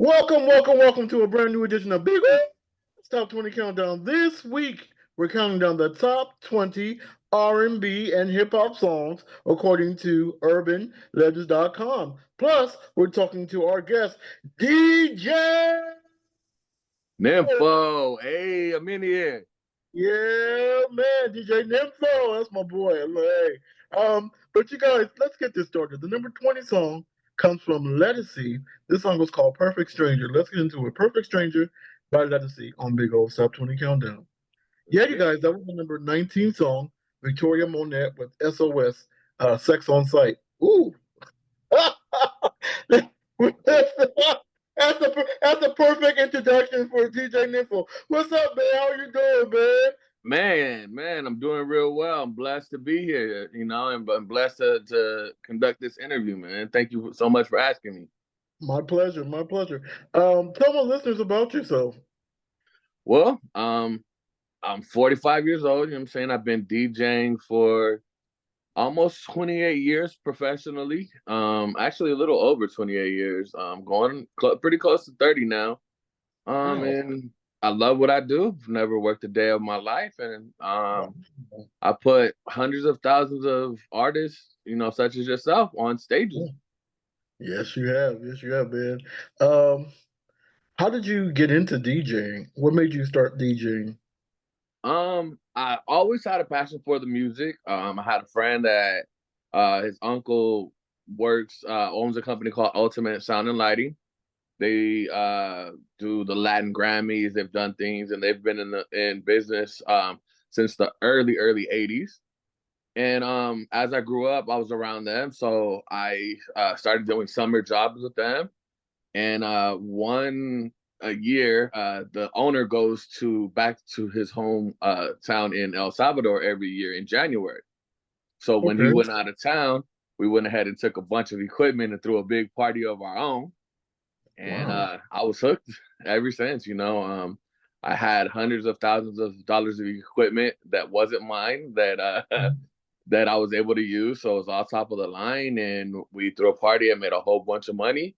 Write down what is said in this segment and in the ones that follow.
Welcome to a brand new edition of Big Top 20 Countdown. This week, we're counting down the top 20 R&B and hip hop songs according to UrbanLegends.com. Plus, we're talking to our guest, DJ. Nimfoo, hey, I'm in here. Yeah, man, DJ Nimfoo. That's my boy. Hey. But you guys, let's get this started. The number 20 song comes from Lettucey. This song was called Perfect Stranger. Let's get into it. Perfect Stranger by Lettucey on Big O Top 20 Countdown. Let's Yeah, you get it. guys, that was the number 19 song, Victoria Monet with SOS, Sex on Sight. Ooh. that's, that's a perfect introduction for DJ Nimfoo. What's up, man? How you doing, man? Man, I'm doing real well. I'm blessed to be here, and I'm blessed to conduct this interview, man. Thank you so much for asking me. My pleasure, my pleasure. Tell my listeners about yourself. Well, I'm 45 years old. You know what I'm saying? I've been DJing for almost 28 years professionally. Actually a little over 28 years. Going pretty close to 30 now. Wow. And I love what I do. Never worked a day of my life, and Wow. I put hundreds of thousands of artists, such as yourself, on stages. Yes, you have. Yes, you have, man. Um, how did you get into DJing? What made you start DJing? I always had a passion for the music. I had a friend that his uncle owns a company called Ultimate Sound and Lighting. They do the Latin Grammys. They've done things, and they've been in business since the early 80s. And as I grew up, I was around them, so I started doing summer jobs with them. And one a year, the owner goes to back to his home town in El Salvador every year in January. So when he Okay. went out of town, we went ahead and took a bunch of equipment and threw a big party of our own. And Wow. I was hooked ever since. I had hundreds of thousands of dollars of equipment that wasn't mine that I was able to use. So it was all top of the line, and we threw a party. I made a whole bunch of money,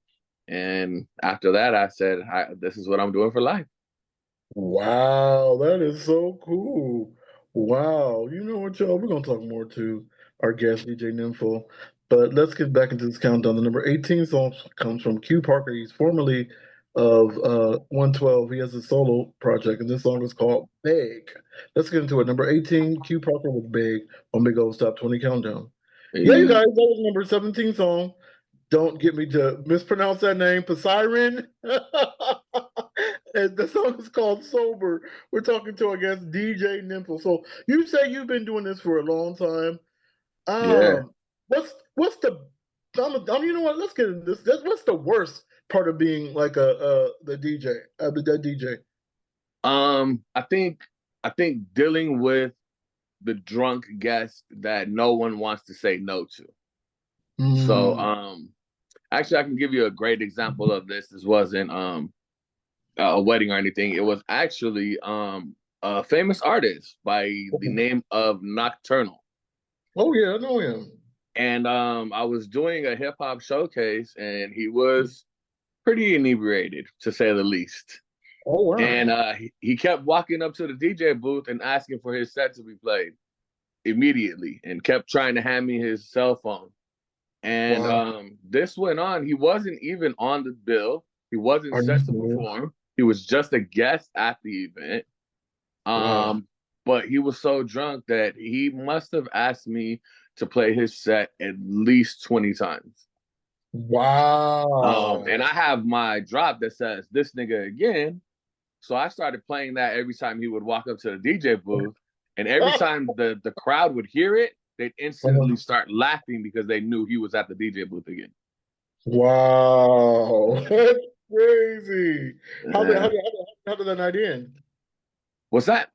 and after that, I said, "This is what I'm doing for life." Wow, that is so cool. Wow. You know what, y'all? We're gonna talk more to our guest, DJ Nimfo. But let's get back into this countdown. The number 18 song comes from Q Parker. He's formerly of 112. He has a solo project, and this song is called Beg. Let's get into it. Number 18, Q Parker with Beg on Big Old Stop 20 Countdown. Yeah, you Hey, guys, that was number 17 song. Don't get me to mispronounce that name, Poseidon. And the song is called Sober. We're talking to, I guess, DJ Nimful. So you say you've been doing this for a long time. yeah. What's the you know what? Let's get into this. What's the worst part of being like the DJ, the DJ? I think dealing with the drunk guest that no one wants to say no to. So, Mm. actually, I can give you a great example of this. This wasn't a wedding or anything. It was actually a famous artist by the name of Nocturnal. Oh yeah, I know him. And I was doing a hip hop showcase, and he was pretty inebriated, to say the least. Oh And wow. he kept walking up to the DJ booth and asking for his set to be played immediately, and kept trying to hand me his cell phone. And Wow. this went on. He wasn't even on the bill. He wasn't Are you set to serious? perform. He was just a guest at the event. Wow. But he was so drunk that he must have asked me to play his set at least 20 times. Wow. And I have my drop that says this nigga again. So I started playing that every time he would walk up to the DJ booth. And every time the crowd would hear it, they'd instantly start laughing because they knew he was at the DJ booth again. Wow. That's crazy. Yeah. How did that night end? What's that?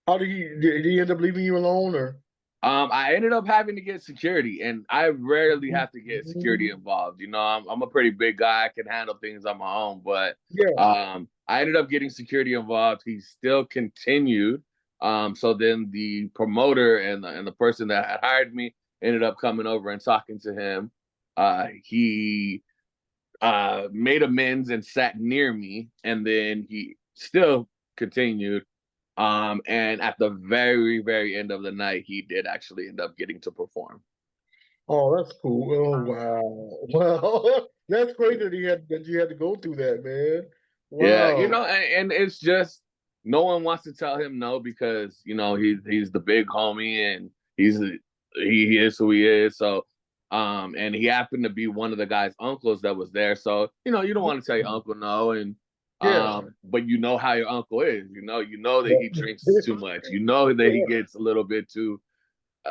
How did he end up leaving you alone or? I ended up having to get security, and I rarely have to get security involved. I'm a pretty big guy. I can handle things on my own, but Yeah. I ended up getting security involved. He still continued. So then the promoter and the person that had hired me ended up coming over and talking to him. He made amends and sat near me, and then he still continued. And at the very, very end of the night, he did actually end up getting to perform. Oh, that's cool. Oh, wow. Wow. That's great that you had to go through that, man. Yeah, Wow. and it's just no one wants to tell him no because he's the big homie and he is who he is. So and he happened to be one of the guy's uncles that was there. So you don't want to tell your uncle no, and Yeah. but you know how your uncle is. You know that he drinks too much. You know that he gets a little bit too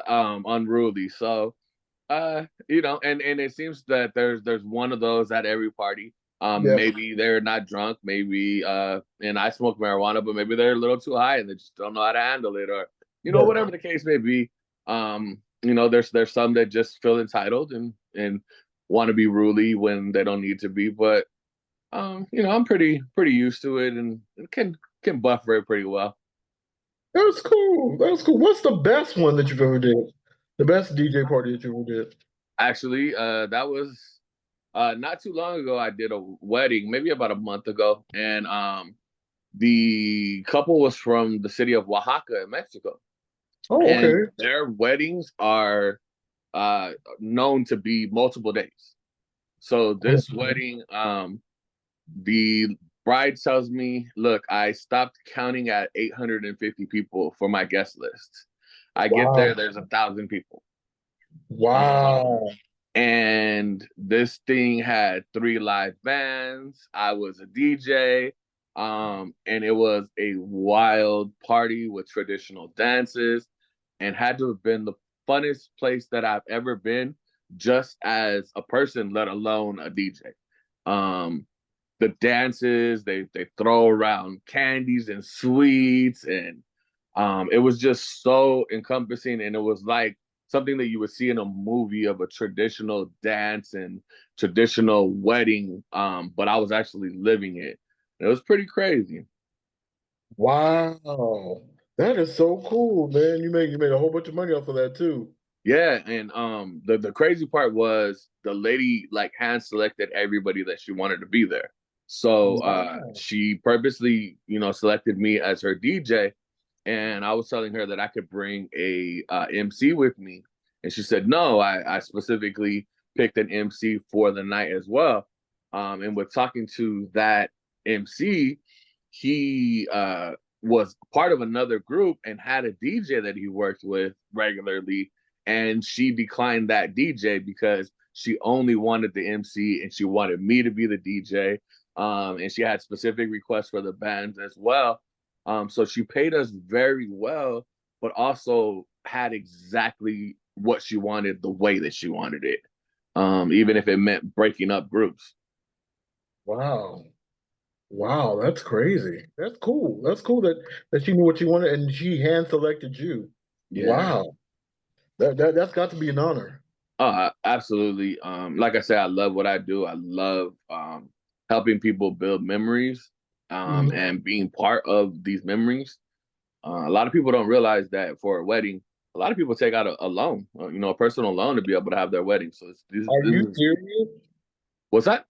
unruly. So and it seems that there's one of those at every party. Yes. Maybe they're not drunk, maybe and I smoke marijuana, but maybe they're a little too high and they just don't know how to handle it, or Yeah. whatever the case may be. There's some that just feel entitled and want to be ruly when they don't need to be, but I'm pretty used to it and can buffer it pretty well. That's cool. That's cool. What's the best one that you've ever did? The best DJ party that you ever did? Actually, that was not too long ago. I did a wedding, maybe about a month ago, and the couple was from the city of Oaxaca in Mexico, Oh, and okay. their weddings are known to be multiple days. So Oh, this wedding, the bride tells me, "Look, I stopped counting at 850 people for my guest list. I get wow. there, there's 1,000 people." Um, Wow. and this thing had 3 live bands. I was a DJ. And it was a wild party with traditional dances and had to have been the funnest place that I've ever been just as a person, let alone a DJ. Um, the dances, they throw around candies and sweets, and it was just so encompassing, and it was like something that you would see in a movie of a traditional dance and traditional wedding, but I was actually living it. It was pretty crazy. Wow. That is so cool, man. You made a whole bunch of money off of that too. Yeah, and the crazy part was the lady like hand selected everybody that she wanted to be there. So Wow. she purposely, selected me as her DJ, and I was telling her that I could bring a MC with me, and she said no. I specifically picked an MC for the night as well. And with talking to that MC, he was part of another group and had a DJ that he worked with regularly, and she declined that DJ because she only wanted the MC and she wanted me to be the DJ. And she had specific requests for the bands as well. So she paid us very well, but also had exactly what she wanted, the way that she wanted it, even if it meant breaking up groups. Wow. Wow, that's crazy. That's cool. That's cool that she knew what she wanted and she hand selected you. Yeah. Wow. That's got to be an honor. Absolutely. Like I said, I love what I do. I love helping people build memories, Mhm. and being part of these memories. A lot of people don't realize that for a wedding, a lot of people take out a loan, a personal loan to be able to have their wedding. So Are this you is serious? what's that?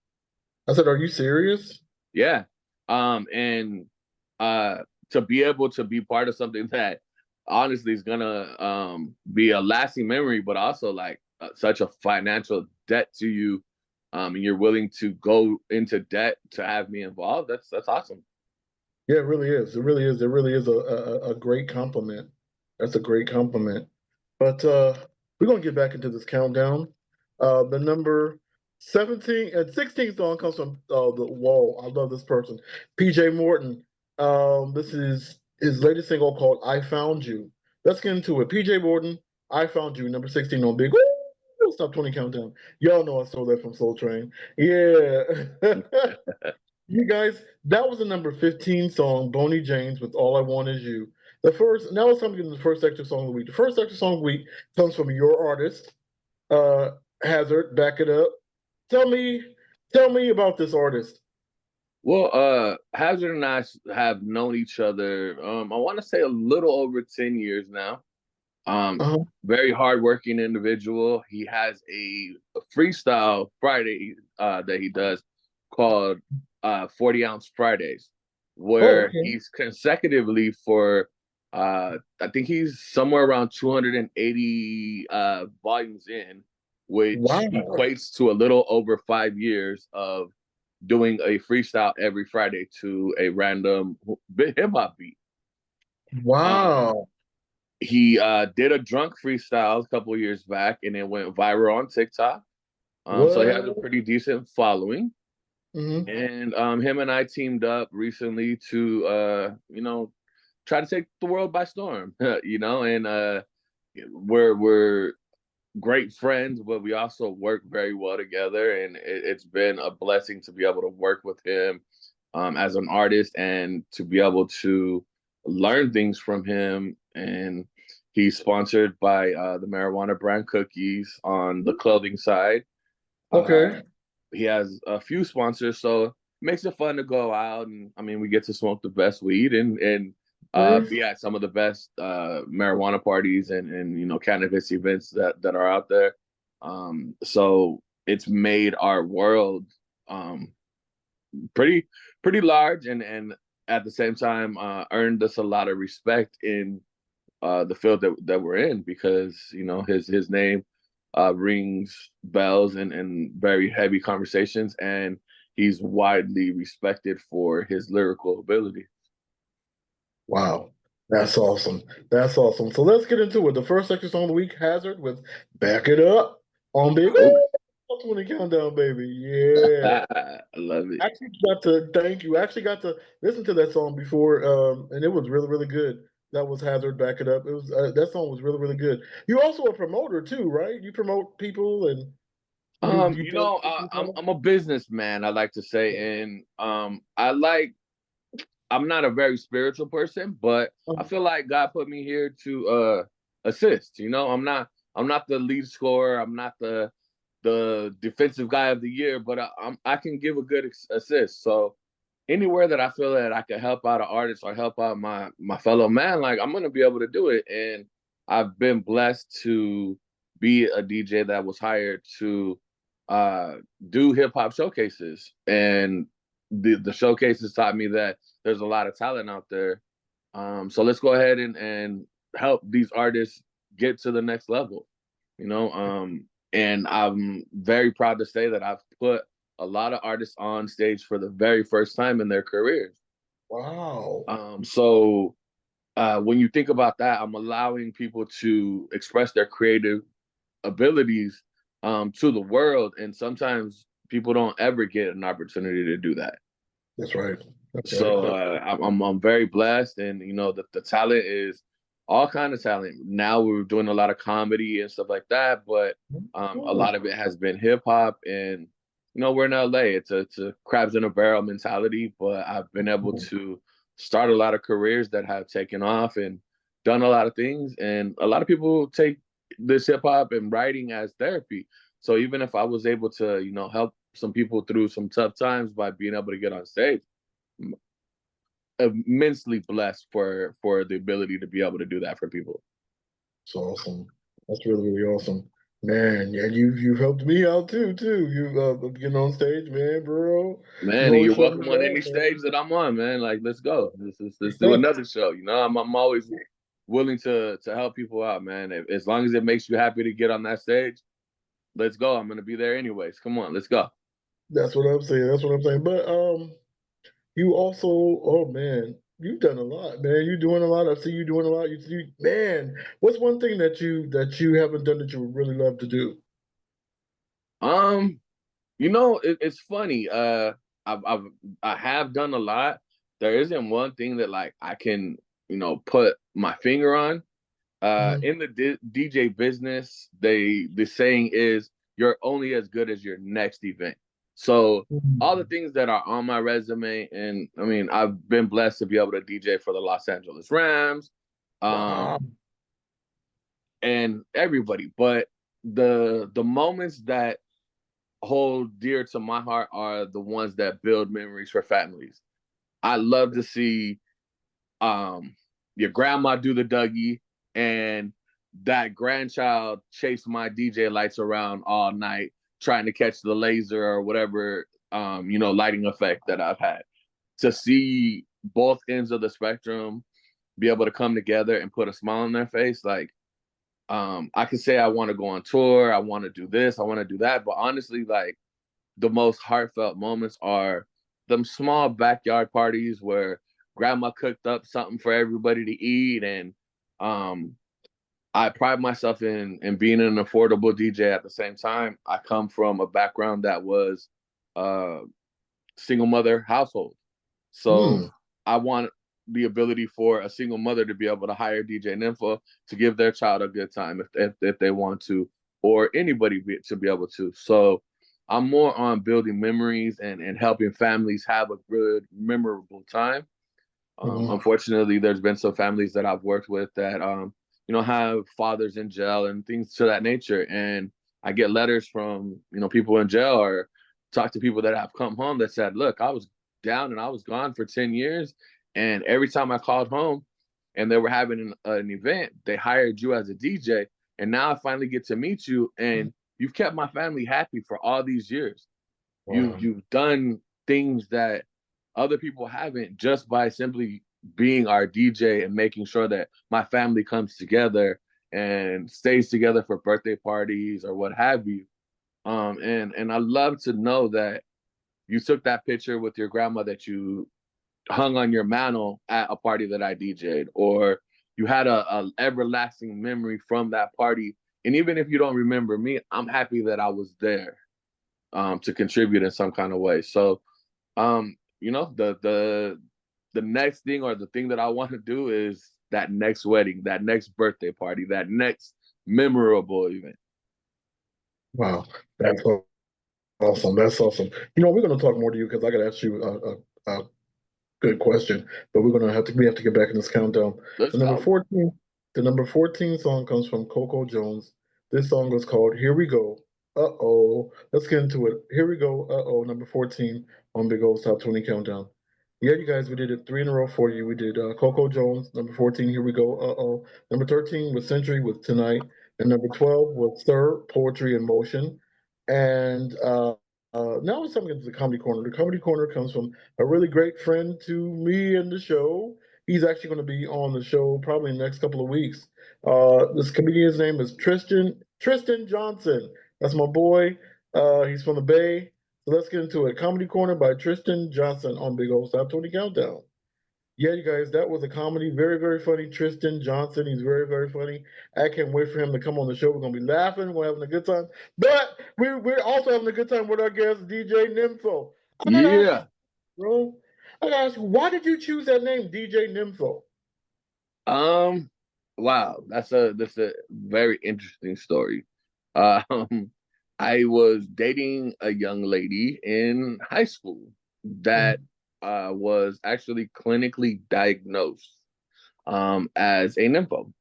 I said, are you serious? Yeah. And uh, to be able to be part of something that honestly is gonna be a lasting memory, but also like such a financial debt to you, and you're willing to go into debt to have me involved. That's awesome. Yeah, it really is. It really is. It really is a great compliment. That's a great compliment. But we're gonna get back into this countdown. The number 17 and 16 song comes from the whoa, I love this person. PJ Morton. This is his latest single called I Found You. Let's get into it. PJ Morton, I Found You, number 16 on Big Stop 20 Countdown. Y'all know I stole that from Soul Train. Yeah. You guys, that was the number 15 song, Boney James with All I Want Is You. Now it's time to get into the first extra song of the week. The first extra song of the week comes from your artist, uh, Hazard. Back it up. Tell me, tell me about this artist. Well, Hazard and I have known each other. I want to say a little over 10 years now. Um, Uh-huh. Very hardworking individual. He has a freestyle Friday that he does called 40-ounce Fridays, Oh, where okay. he's consecutively for I think he's somewhere around 280 volumes in, which Wow. equates to a little over 5 years of doing a freestyle every Friday to a random hip hop beat. Um, Wow. he did a drunk freestyle a couple years back, and it went viral on TikTok. So he has a What? pretty decent following. Hmm. And him and I teamed up recently to, try to take the world by storm. And we're great friends, but we also work very well together, and it's been a blessing to be able to work with him as an artist and to be able to learn things from him. And he's sponsored by the marijuana brand Cookies on the clothing side. Uh, Okay. he has a few sponsors, so it makes it fun to go out. And I mean, we get to smoke the best weed and Okay. be at some of the best marijuana parties and cannabis events that are out there. So it's made our world um, pretty pretty large, and at the same time earned us a lot of respect in the field that we're in, because his name rings bells and very heavy conversations, and he's widely respected for his lyrical ability. Wow. That's awesome. That's awesome. So let's get into it. The first extra song of the week, Hazard with Back It Up on Big Oh, 20 Countdown, baby. Yeah. I love it. Actually got to thank you. Actually got to listen to that song before, and it was really, really good. That was Hazard, Back It Up. It was that song was really, really good. You're also a promoter too, right? You promote people and you build people. I'm a businessman, I like to say, and I'm not a very spiritual person, but I feel like God put me here to assist. I'm not the lead scorer. I'm not the defensive guy of the year, but I can give a good assist. So anywhere that I feel that I can help out an artist or help out my fellow man, like I'm gonna be able to do it. And I've been blessed to be a DJ that was hired to uh, do hip hop showcases, and the showcases taught me that there's a lot of talent out there. So let's go ahead and help these artists get to the next level. You know, and I'm very proud to say that I've put a lot of artists on stage for the very first time in their careers. Wow. So when you think about that, I'm allowing people to express their creative abilities to the world, and sometimes people don't ever get an opportunity to do that. That's right. That's right. So I'm very blessed, and the talent is all kind of talent. Now we're doing a lot of comedy and stuff like that, but a Cool. lot of it has been hip hop, and we're in LA. It's a crabs in a barrel mentality, but I've been able to start a lot of careers that have taken off and done a lot of things, and a lot of people take this hip hop and writing as therapy. So even if I was able to help some people through some tough times by being able to get on stage, immensely blessed for the ability to be able to do that for people. It's awesome. That's really, really awesome. Man, yeah, you've helped me out too. You getting on stage, man, bro. You Man, and always you're show me welcome on love, any stage that I'm on, man. Like, let's go. Let's do man. another show. I'm always willing to help people out, man. As long as it makes you happy to get on that stage, let's go. I'm gonna be there anyways. Come on, let's go. That's what I'm saying. That's what I'm saying. But you also, oh man, you've done a lot, man. You're doing a lot. I see you doing a lot. Man, what's one thing that you haven't done that you would really love to do? Um, it's funny. I have done a lot. There isn't one thing that like I can put my finger on. Mhm. In the DJ business, the saying is you're only as good as your next event. So all the Mhm. things that are on my resume, and I mean, I've been blessed to be able to DJ for the Los Angeles Rams, Wow. um, and everybody. But the moments that hold dear to my heart are the ones that build memories for families. I love to see um your grandma do the Dougie, and that grandchild chase my DJ lights around all night trying to catch the laser or whatever lighting effect that I've had. To see both ends of the spectrum be able to come together and put a smile on their face, like, I could say I want to go on tour, I want to do this, I want to do that, but honestly, like, the most heartfelt moments are them small backyard parties where grandma cooked up something for everybody to eat, and I pride myself in being an affordable DJ. At the same time, I come from a background that was a single mother household. So I want the ability for a single mother to be able to hire DJ Nimfoo to give their child a good time if they want to, or anybody to be able to. So I'm more on building memories and helping families have a good, memorable time. Unfortunately, there's been some families that I've worked with that, have fathers in jail and things to that nature. And I get letters from, people in jail, or talk to people that have come home that said, look, I was down and I was gone for 10 years. And every time I called home and they were having an event, they hired you as a DJ. And now I finally get to meet you, and you've kept my family happy for all these years. Wow. You've done things that other people haven't, just by simply being our DJ and making sure that my family comes together and stays together for birthday parties or what have you. And I love to know that you took that picture with your grandma that you hung on your mantle at a party that I DJ'd, or you had a everlasting memory from that party. And even if you don't remember me, I'm happy that I was there to contribute in some kind of way. So, the next thing, or the thing that I want to do, is that next wedding, that next birthday party, that next memorable event. Wow, that's awesome. That's awesome. We're going to talk more to you because I got to ask you a good question, but we have to get back in this countdown. Let's The number go. 14, the number 14 song comes from Coco Jones. This song is called "Here We Go." Uh-oh. Let's get into it. Here we go. Uh-oh. Number 14 on Big O's Top 20 Countdown. Yeah, you guys, we did it three in a row for you. We did Coco Jones, number 14, Here We Go. Uh-oh. Number 13 was Century with Tonight. And number 12 was Stir, Poetry in Motion. And now it's time to get to the Comedy Corner. The Comedy Corner comes from a really great friend to me and the show. He's actually going to be on the show probably in the next couple of weeks. This comedian's name is Tristan Johnson. That's my boy. He's from the Bay. So let's get into it. Comedy Corner by Tristan Johnson on Big Old Top 20 Countdown. Yeah, you guys, that was a comedy. Very, very funny. Tristan Johnson, he's very, very funny. I can't wait for him to come on the show. We're going to be laughing. We're having a good time. But we're also having a good time with our guest, DJ Nimfoo. I got to ask you, Yeah. bro, I got to ask you, why did you choose that name, DJ Nimfoo? Wow, that's a very interesting story. Um, I was dating a young lady in high school that was actually clinically diagnosed as a nympho.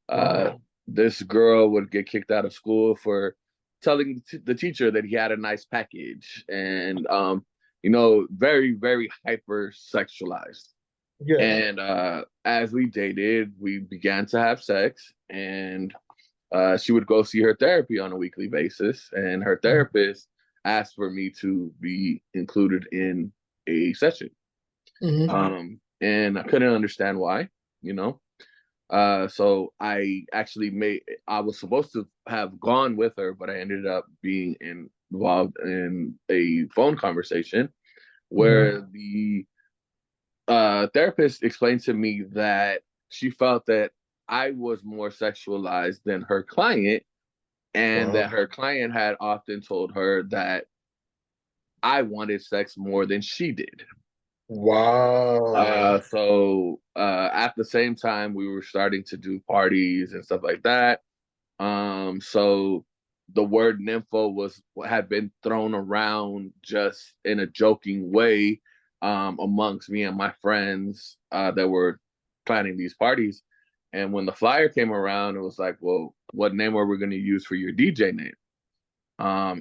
Wow. This girl would get kicked out of school for telling the teacher that he had a nice package, and very, very hyper sexualized. Yes. And as we dated, we began to have sex, and she would go see her therapy on a weekly basis, and her therapist asked for me to be included in a session. And I couldn't understand why, you know. So I was supposed to have gone with her, but I ended up being involved in a phone conversation where the therapist explained to me that she felt that I was more sexualized than her client, and Wow. that her client had often told her that I wanted sex more than she did. Wow. So at the same time, we were starting to do parties and stuff like that. So the word nympho had been thrown around just in a joking way amongst me and my friends that were planning these parties. And when the flyer came around, it was like, well, what name are we going to use for your DJ name?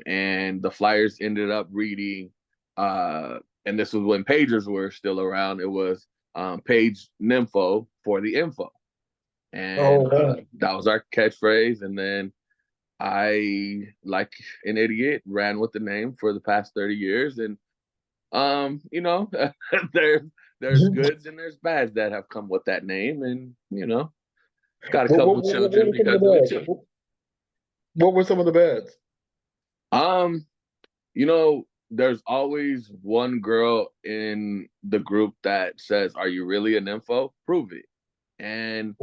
And the flyers ended up reading, and this was when pagers were still around. It was Page Nympho for the info, Oh, and wow. that was our catchphrase. And then I, like an idiot, ran with the name for the past 30 years. And, you know, there's goods and there's bads that have come with that name. And, you know, got a couple What children were some of the because of it bads? too. What were some of the bads? Um, you know, there's always one girl in the group that says, "Are you really an nympho? Prove it." And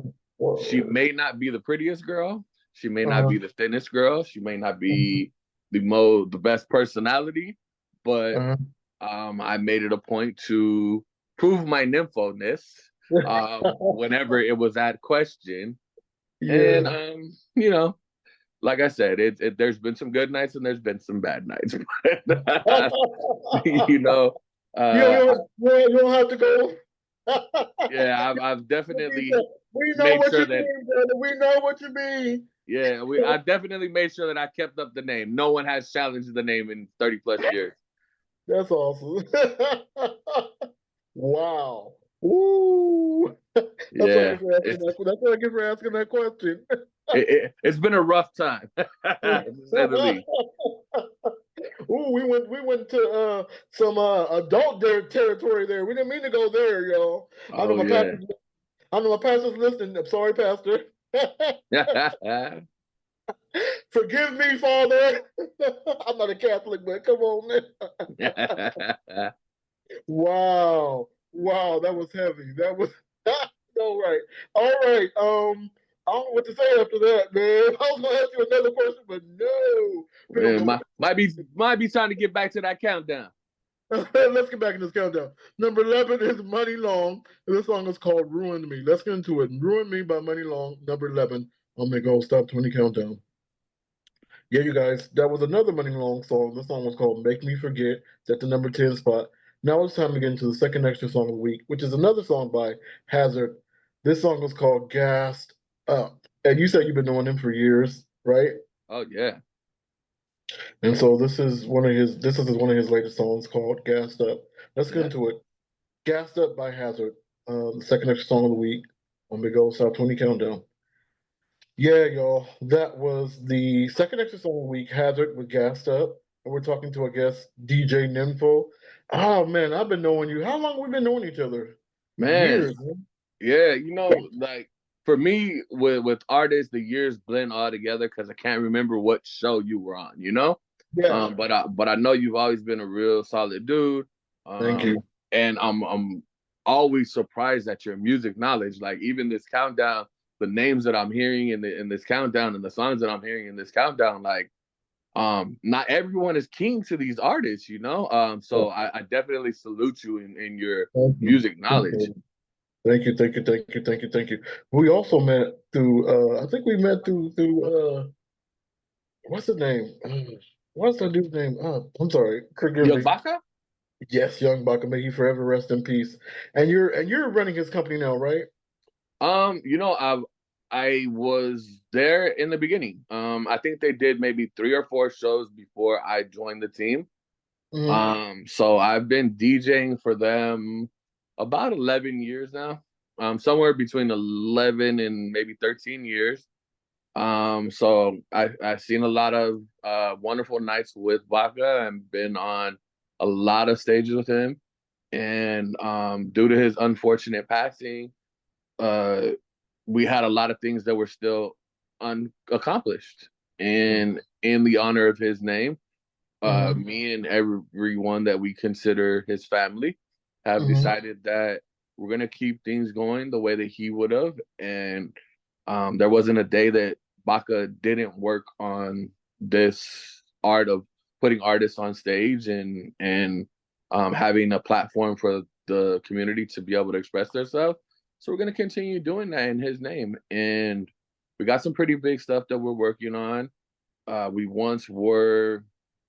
she Whoa. may not be the prettiest girl. She may not Uh-huh. be the thinnest girl. She may not Uh-huh. be the best personality, but Uh-huh. I made it a point to prove my nympho-ness whenever it was at question. And Yeah. you know, like I said, there's been some good nights and there's been some bad nights. You know, uh, You don't have to go. yeah, I've definitely We know made what sure you that mean, brother. We know what you mean. yeah, I definitely made sure that I kept up the name. No one has challenged the name in 30 plus years. That's awesome. Wow. Ooh. That's what I Yeah, get for asking that. That's what I get for asking that question. it's been a rough time, to say the least. Ooh, we went to some adult territory there. We didn't mean to go there, y'all. I know Oh my yeah. pastor. I know my pastor's listening. I'm sorry, Pastor. Forgive me, Father. I'm not a Catholic, but come on, man. Wow. Wow, that was heavy. That was all right. All right. I don't know what to say after that, man. I was gonna ask you another question, but no. We're gonna Man, go. might be time to get back to that countdown. Let's get back in this countdown. Number 11 is Money Long. And this song is called Ruin Me. Let's get into it. Ruin Me by Money Long, number 11 on the Go Stop 20 Countdown. Yeah, you guys, that was another Money Long song. This song was called Make Me Forget. It's at the number 10 spot. Now it's time to get into the second extra song of the week, which is another song by Hazard. This song was called Gassed Up. And you said you've been knowing him for years, right? Oh yeah. And so this is one of his latest songs called Gassed Up. Let's get Yeah. into it. Gassed Up by Hazard, the second extra song of the week on Big Old South 20 Countdown. Yeah, y'all, that was the second extra song of the week, Hazard with Gassed Up. And we're talking to our guest, DJ Nimfoo. Oh, man, I've been knowing you. How long have we been knowing each other? Man, Years, man. yeah, like for me with artists, the years blend all together because I can't remember what show you were on, you know? Yeah, But I know you've always been a real solid dude. thank Um, you. and I'm always surprised at your music knowledge. Like even this countdown, the names that I'm hearing in this countdown and the songs that I'm hearing in this countdown, like not everyone is keen to these artists, you know. So I definitely salute you in your Thank you. music knowledge. Thank you, thank you, thank you, thank you, thank you. We also met through, I think we met through what's his name? What's that dude's name? I'm sorry, forgive Young me. Baka? Yes, Young Buck, may he forever rest in peace. And you're running his company now, right? I was there in the beginning. I think they did maybe 3 or 4 shows before I joined the team. Hmm. So I've been DJing for them about 11 years now. Somewhere between 11 and maybe 13 years. So I've seen a lot of wonderful nights with Baka and been on a lot of stages with him. And due to his unfortunate passing, uh, we had a lot of things that were still unaccomplished. And in the honor of his name, Hmm. me and everyone that we consider his family have Hmm. decided that we're gonna keep things going the way that he would have. And there wasn't a day that Baka didn't work on this art of putting artists on stage and having a platform for the community to be able to express themselves. So we're gonna continue doing that in his name. And we got some pretty big stuff that we're working on. We once were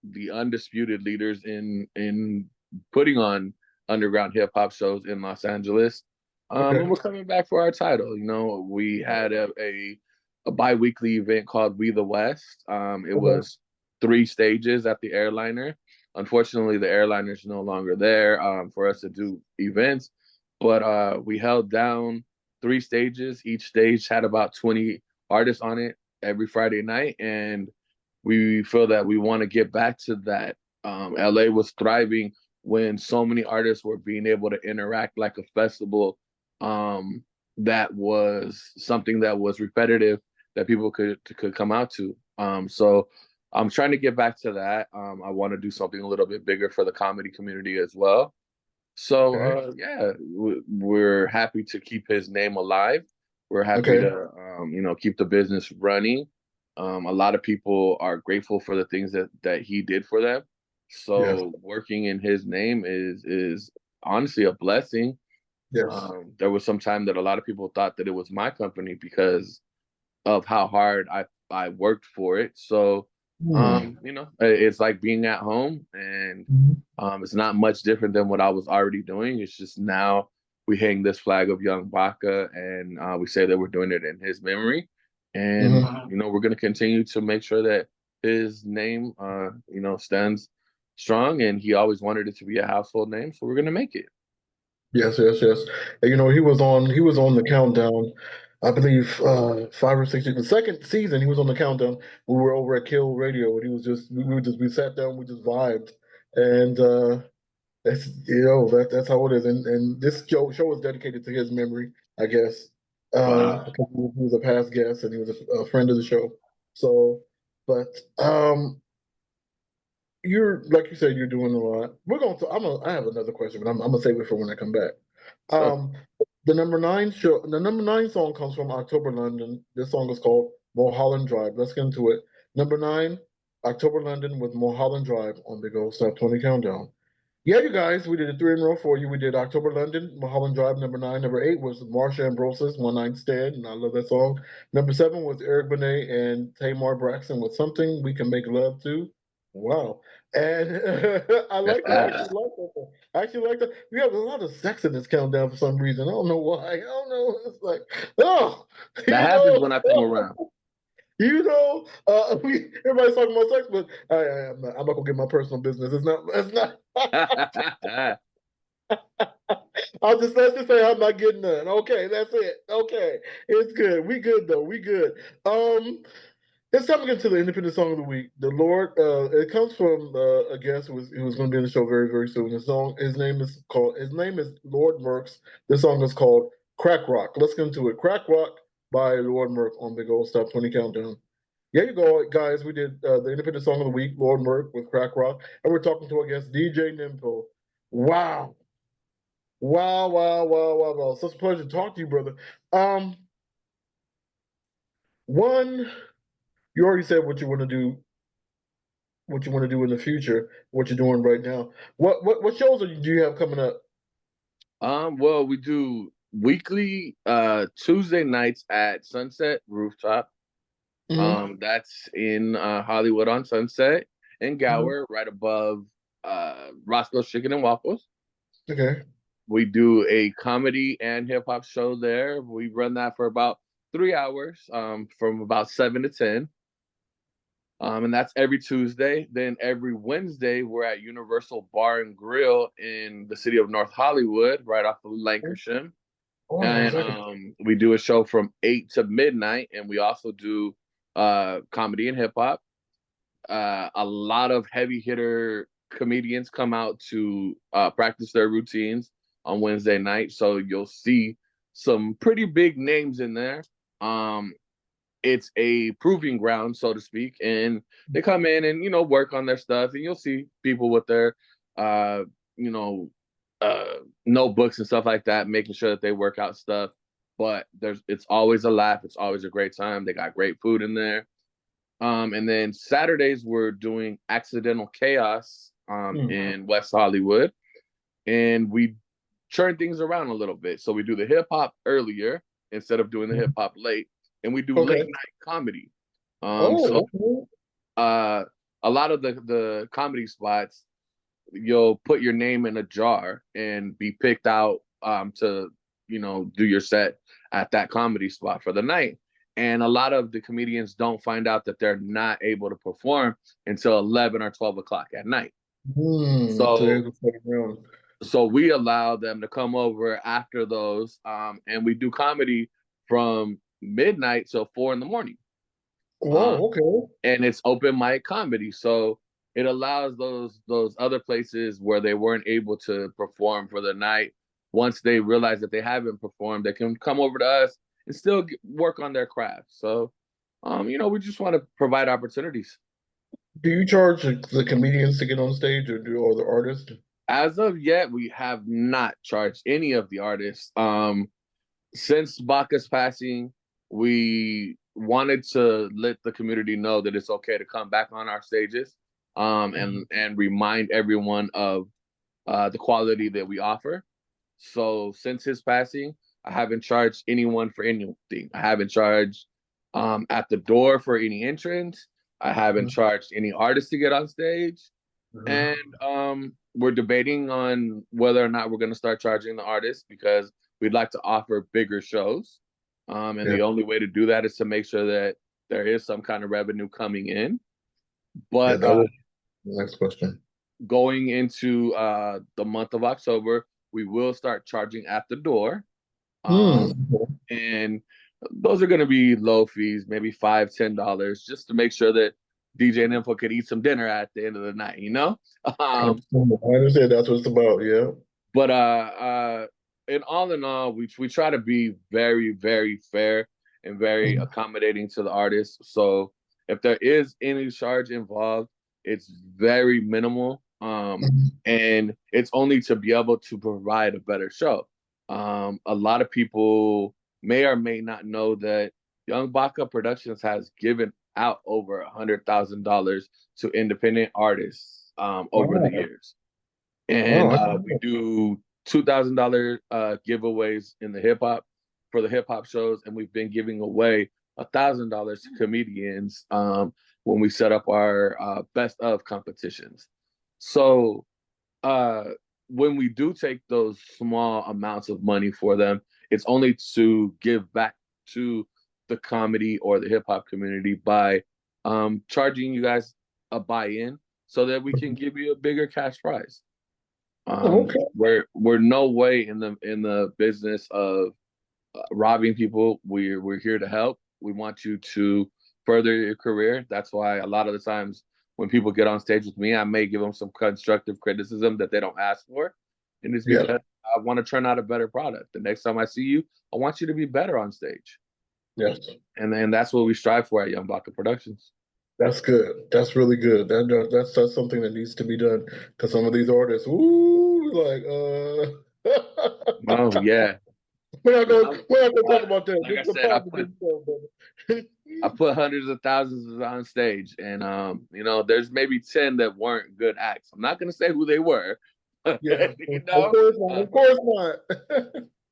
the undisputed leaders in putting on underground hip hop shows in Los Angeles. And Okay. we're coming back for our title. You know, we had a bi-weekly event called We the West. It Okay. was 3 stages at the airliner. Unfortunately, the airliner's no longer there for us to do events, but we held down 3 stages. Each stage had about 20 artists on it every Friday night, and we feel that we want to get back to that. LA was thriving when so many artists were being able to interact like a festival. That was something that was repetitive that people could come out to. So I'm trying to get back to that. I want to do something a little bit bigger for the comedy community as well. So Okay. yeah, we're happy to keep his name alive. We're happy Okay. to keep the business running. A lot of people are grateful for the things that he did for them. Yes. So working in his name is honestly a blessing. Yes. There was some time that a lot of people thought that it was my company because of how hard I worked for it. So, Hmm. it's like being at home, and Mhm. it's not much different than what I was already doing. It's just now we hang this flag of Young Baka, and we say that we're doing it in his memory, and Mhm. we're going to continue to make sure that his name, stands strong. And he always wanted it to be a household name, so we're going to make it. Yes, yes, yes. And, he was on the countdown. I believe 5 or 6 years. The second season, he was on the countdown. We were over at Kill Radio, and he was just we sat down, we just vibed, and that's how it is. And this show is dedicated to his memory, I guess, Wow. because he was a past guest and he was a friend of the show. So, but you're like you said, you're doing a lot. We're going to. I have another question, but I'm gonna save it for when I come back. Sure. Um, the number nine song comes from October London. This song is called Mulholland Drive. Let's get into it. Number nine, October London with Mulholland Drive on the Go Stop 20 Countdown. Yeah, you guys, we did a three in a row for you. We did October London, Mulholland Drive, number nine. Number eight was Marsha Ambrosius, One Night Stand, and I love that song. Number seven was Eric Benet and Tamar Braxton with Something We Can Make Love To. Wow. And I like that. I actually like that song. I actually like that. We have a lot of sex in this countdown for some reason. I don't know why. I don't know. It's like, oh, That you happens know, when I come around. everybody's talking about sex, but I'm not gonna get my personal business. It's not. Let's just say I'm not getting none. Okay, that's it. Okay, it's good. We good though. We good. Um, it's time to get to the independent song of the week. The Lord. It comes from a guest who was going to be in the show very very soon. His name is Lord Merks. This song is called Crack Rock. Let's get into it. Crack Rock by Lord Merk on Big Old Stop 20 Countdown. Yeah, you go, guys. We did the independent song of the week, Lord Merk with Crack Rock, and we're talking to our guest DJ Nimfoo. Wow, wow, wow, wow, wow, wow. Such a pleasure to talk to you, brother. Um, one, you already said what you want to do in the future, what you're doing right now. What shows do you have coming up? Well, we do weekly Tuesday nights at Sunset Rooftop. Hmm. That's in Hollywood on Sunset in Hmm. Gower, right above Roscoe's Chicken and Waffles. Okay. We do a comedy and hip hop show there. We run that for about 3 hours, from about 7 to 10. And that's every Tuesday. Then every Wednesday, we're at Universal Bar and Grill in the city of North Hollywood, right off of Lancashire. Hold on one And second. we do a show from 8 to midnight, and we also do comedy and hip hop. A lot of heavy hitter comedians come out to practice their routines on Wednesday night, so you'll see some pretty big names in there. Um, it's a proving ground, so to speak, and they come in and work on their stuff, and you'll see people with their uh, you know notebooks and stuff like that, making sure that they work out stuff. But it's always a laugh. It's always a great time. They got great food in there. And then Saturdays we're doing Accidental Chaos Hmm. in West Hollywood, and we turn things around a little bit. So we do the hip hop earlier instead of doing the hip hop late, and we do late Okay. night comedy. So Oh, okay. uh, a lot of the comedy spots, you'll put your name in a jar and be picked out to do your set at that comedy spot for the night. And a lot of the comedians don't find out that they're not able to perform until 11 or 12 o'clock at night. So So here's the second round. we allow them to come over after those, and we do comedy from midnight till 4 in the morning. Wow, okay. And it's open mic comedy. So it allows those other places where they weren't able to perform for the night. Once they realize that they haven't performed, they can come over to us and still work on their craft. So, we just want to provide opportunities. Do you charge the comedians to get on stage, or do all the artists? As of yet, we have not charged any of the artists. Since Baca's passing, we wanted to let the community know that it's okay to come back on our stages, and remind everyone of the quality that we offer. So since his passing, I haven't charged anyone for anything. I haven't charged at the door for any entrance. I haven't charged any artist to get on stage. And we're debating on whether or not we're going to start charging the artists, because we'd like to offer bigger shows. And Yeah, the only way to do that is to make sure that there is some kind of revenue coming in. yeah, But that was the next question. going into the month of October, we will start charging at the door. Hmm. And those are going to be low fees, maybe $5, $10, just to make sure that DJ Nimfoo could eat some dinner at the end of the night, you know? I Um, understand that's what it's about. Yeah. but in all, we try to be very, very fair and very accommodating to the artists. So if there is any charge involved, it's very minimal. And it's only to be able to provide a better show. A lot of people may or may not know that Young Baka Productions has given out over $100,000 to independent artists over the Wow. years, and Wow. we do $2,000 giveaways in the hip hop for the hip hop shows, and we've been giving away $1,000 to comedians when we set up our best of competitions. So uh, when we do take those small amounts of money for them, it's only to give back to the comedy or the hip hop community by charging you guys a buy-in so that we can give you a bigger cash prize. Okay. We're no way in the business of robbing people. We're here to help. We want you to further your career. That's why a lot of the times when people get on stage with me, I may give them some constructive criticism that they don't ask for, and it's Yeah. because I want to turn out a better product. The next time I see you, I want you to be better on stage, Yes. and then that's what we strive for at Young Baka Productions. That's good. That's really good. That's something that needs to be done, because some of these artists, ooh, like Oh yeah, we're not you gonna know, we're not gonna talk about that. like This I is a said, I positive put show, brother. I put hundreds of thousands on stage, and there's maybe 10 that weren't good acts. I'm not gonna say who they were, Yeah, you of know. course not. Uh, Of course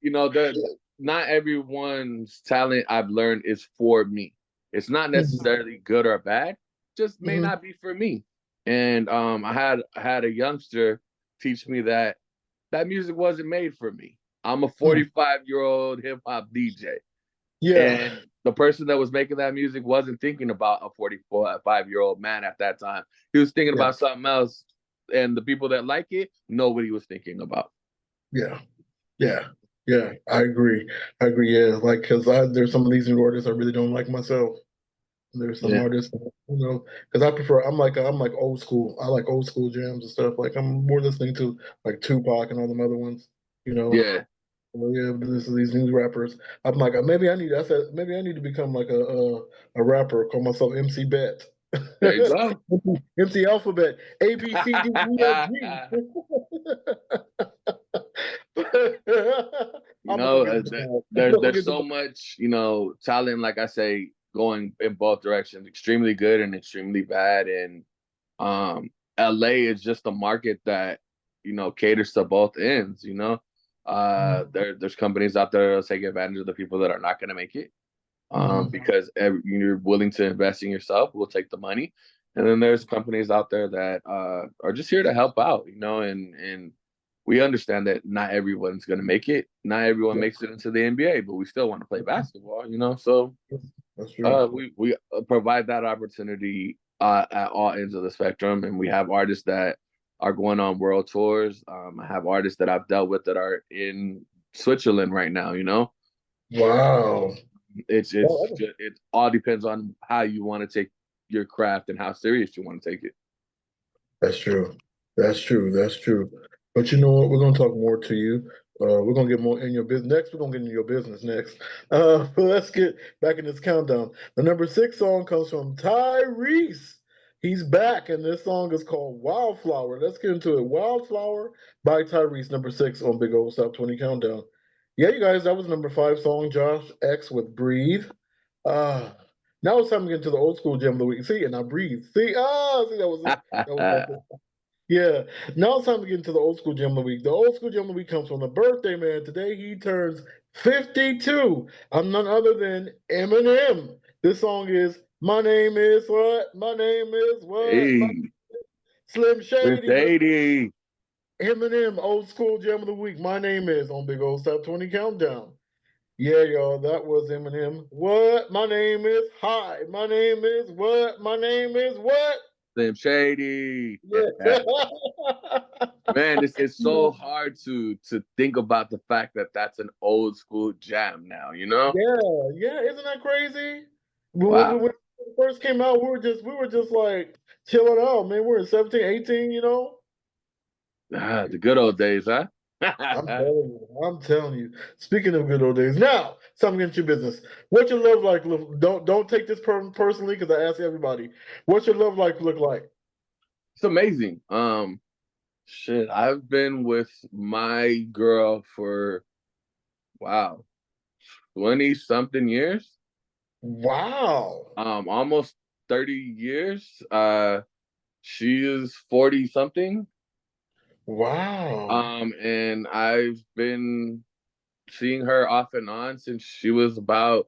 not. not everyone's talent I've learned is for me. It's not necessarily good or bad, just may Mhm. not be for me. And I had a youngster teach me that music wasn't made for me. I'm a 45-year-old hip hop DJ. Yeah, And the person that was making that music wasn't thinking about a 45-year-old man at that time. He was thinking yeah, about something else. And the people that like it, nobody was thinking about. yeah, yeah, yeah. I agree. I agree. Yeah, like because there's some of these new artists I really don't like myself. There's some Yeah. artists, because I prefer. I'm like old school. I like old school jams and stuff. Like I'm more listening to like Tupac and all them other ones. You know. Yeah. Well, yeah, but this is these new rappers. I'm like, maybe I need. I said maybe I need to become like a rapper. Call myself MC Bet. There you go. MC Alphabet. A B C D E F G. I'm gonna get into that. I'm gonna There's get so into much, talent, like I say, going in both directions, extremely good and extremely bad. And um, LA is just a market that, caters to both ends. There's companies out there that take advantage of the people that are not going to make it, because you're willing to invest in yourself. We'll take the money. And then there's companies out there that are just here to help out, and we understand that not everyone's going to make it. Not everyone Yeah, makes it into the NBA, but we still want to play basketball. So that's true. we provide that opportunity at all ends of the spectrum, and we have artists that are going on world tours. I have artists that I've dealt with that are in Switzerland right now. Wow. It all depends on how you want to take your craft and how serious you want to take it. That's true. That's true. That's true. But you know what? We're gonna talk more to you. We're gonna get more in your business next. We're gonna get into your business next. But let's get back in this countdown. The number 6 song comes from Tyrese. He's back, and this song is called Wildflower. Let's get into it. Wildflower by Tyrese, number 6 on Big Old Stop 20 Countdown. Yeah, you guys, that was number 5 song, Josh X with Breathe. Uh, Now it's time to get into the old school gem of the week. See, and I breathe. See, that was it. That was yeah. Now it's time to get into the old school gem of the week. The old school gem of the week comes from the birthday man. Today he turns 52. I'm none other than Eminem. This song is My Name Is What? My Name Is What? My Hey, Slim Miss Shady. Sadie. Eminem, old school gem of the week. My name is on Big Old Stop 20 Countdown. Yeah, y'all, that was Eminem. What? My name is Hi. My name is what? My name is what? Slim Shady. Yeah. Man, it's so hard to think about the fact that that's an old school jam now, you know? Yeah, isn't that crazy? When Wow. it first came out, we were just like chilling out, man. We're in 17, 18, you know? Ah, the good old days, huh? I'm telling you. Speaking of good old days, now something into your business. What's your love like? Don't take this personally because I ask everybody. What's your love like look like? It's amazing. Shit, I've been with my girl for wow, 20 something years. Wow. Almost 30 years. She is 40 something. Wow. And I've been seeing her off and on since she was about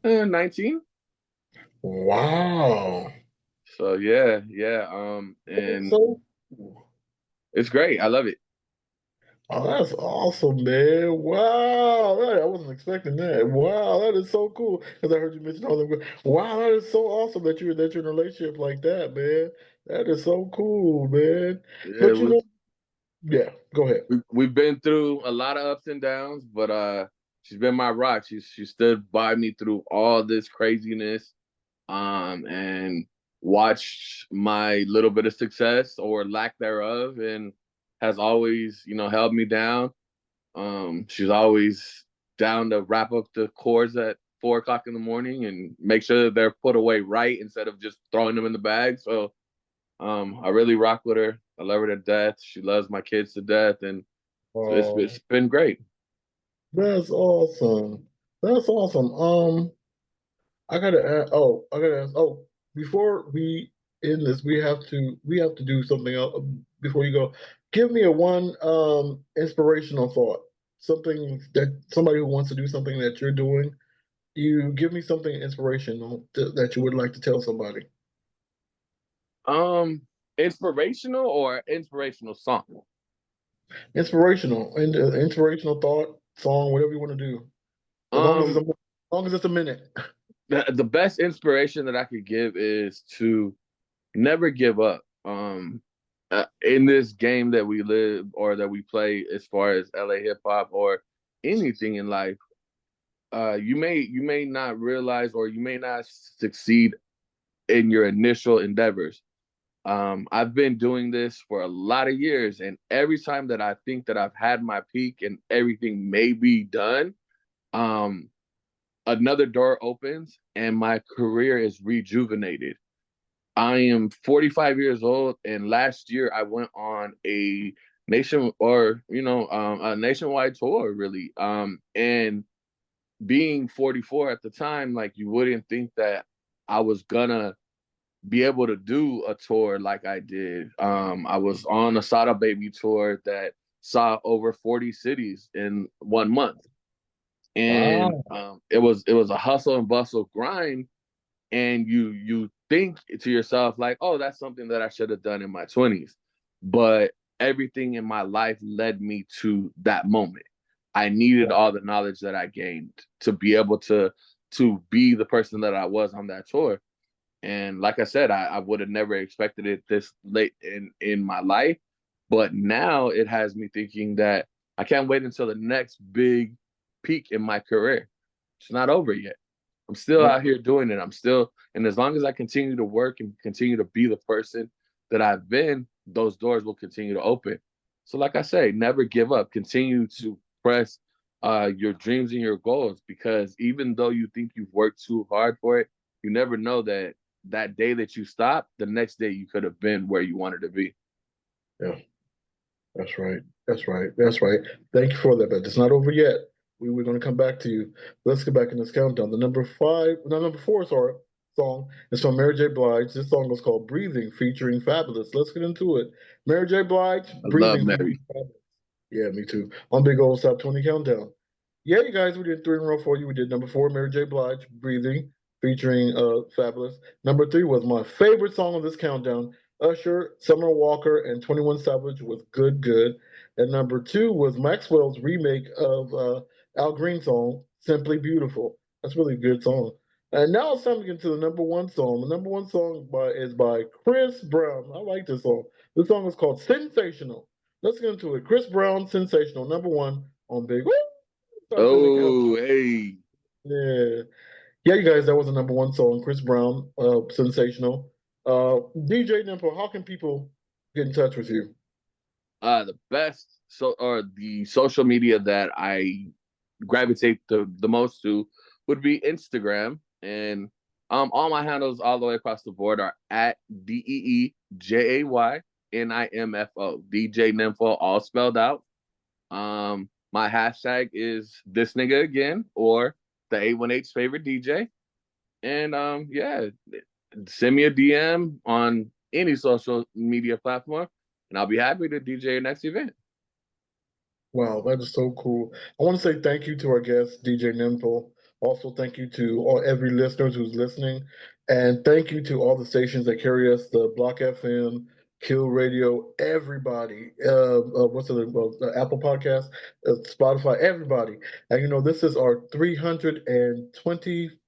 19. Wow. So yeah. And So, it's great. I love it. oh, that's awesome, man. Wow. I wasn't expecting that. Wow, that is so cool. Because I heard you mention all them. Wow, that is so awesome that you're in a relationship like that, man. That is so cool, man. Yeah, But you know, yeah, go ahead. we've been through a lot of ups and downs, but she's been my rock. She stood by me through all this craziness, and watched my little bit of success or lack thereof, and has always, held me down. She's always down to wrap up the chores at 4 o'clock in the morning and make sure that they're put away right instead of just throwing them in the bag. So I really rock with her. I love her to death. She loves my kids to death, and so it's Oh, been great. that's awesome. That's awesome. I gotta ask. Oh, before we end this, we have to do something else before you go. Give me a one inspirational thought. Something that somebody who wants to do something that you're doing. You give me something inspirational that you would like to tell somebody. Um, Inspirational or inspirational song? Inspirational and inspirational thought, song, whatever you want to do. As long as Um, as long as it's a minute. the best inspiration that I could give is to never give up. In this game that we live or that we play, as far as LA hip hop or anything in life, you may not realize or you may not succeed in your initial endeavors. I've been doing this for a lot of years, and every time that I think that I've had my peak and everything may be done, um, another door opens and my career is rejuvenated. I am 45 years old, and last year I went on a nationwide tour, really. And being 44 at the time, like, you wouldn't think that I was gonna be able to do a tour like I did. I was on a Sada Baby tour that saw over 40 cities in 1 month, and Wow. it was a hustle and bustle grind. And you think to yourself like, oh, that's something that I should have done in my 20s, but everything in my life led me to that moment. I needed all the knowledge that I gained to be able to be the person that I was on that tour. And like I said, I would have never expected it this late in my life. But now it has me thinking that I can't wait until the next big peak in my career. It's not over yet. I'm still out here doing it. And as long as I continue to work and continue to be the person that I've been, those doors will continue to open. So, like I say, never give up. Continue to press your dreams and your goals, because even though you think you've worked too hard for it, you never know that that day that you stop, the next day you could have been where you wanted to be. Yeah. That's right. That's right. That's right. Thank you for that, but it's not over yet. We're going to come back to you. Let's get back in this countdown. The number five, no, number four, sorry, song is from Mary J. Blige. This song is called "Breathing," featuring Fabulous. Let's get into it. Mary J. Blige, I love "Breathing," Mary. featuring Fabulous. Yeah, me too. On Big Old Stop 20 Countdown. Yeah, you guys, we did three in a row for you. We did number four, Mary J. Blige, "Breathing," featuring Fabulous. Number three was my favorite song on this countdown, Usher, Summer Walker, and 21 Savage with "Good Good." And number two was Maxwell's remake of Al Green's song, "Simply Beautiful." That's a really good song. And now it's time to get to the number one song. The number one song is by Chris Brown. I like this song. This song is called "Sensational." Let's get into it. Chris Brown, "Sensational," number one on Big Woo! Stop 20 Oh, Countdown. hey. Yeah. Yeah, you guys, that was the number one song. Chris Brown, "Sensational." DJ Nimfoo, how can people get in touch with you? The best the social media that I gravitate the most to would be Instagram. And all my handles all the way across the board are at DEEJAYNIMFO. DJ Nimfo, all spelled out. My hashtag is this nigga again, or the 818's favorite DJ. And yeah, send me a DM on any social media platform, and I'll be happy to DJ your next event. Wow, that is so cool. I want to say thank you to our guest, DJ Nimble. Also, thank you to every listener who's listening. And thank you to all the stations that carry us, the Block FM, Kill Radio, everybody. What's the Apple Podcast, Spotify, everybody. And this is our 320th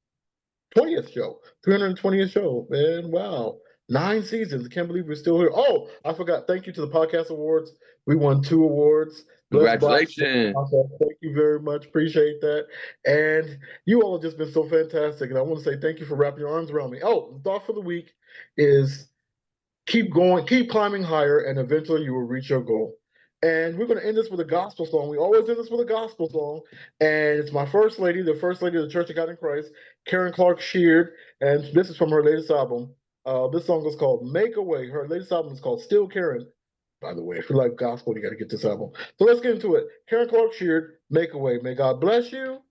show. 320th show, man. Wow. 9 seasons. I can't believe we're still here. Oh, I forgot. Thank you to the Podcast Awards. We won 2 awards. Bless Box. Congratulations. Thank you very much. Appreciate that. And you all have just been so fantastic. And I want to say thank you for wrapping your arms around me. Oh, the thought for the week is keep going, keep climbing higher, and eventually you will reach your goal. And we're going to end this with a gospel song. We always end this with a gospel song. And it's my first lady, the first lady of the Church of God in Christ, Karen Clark Sheard. And this is from her latest album. This song is called Make a Way. Her latest album is called Still Karen. By the way, if you like gospel, you got to get this album. So let's get into it. Karen Clark Sheard, Make a Way. May God bless you.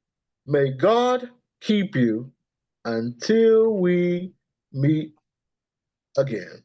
May God keep you until we meet again.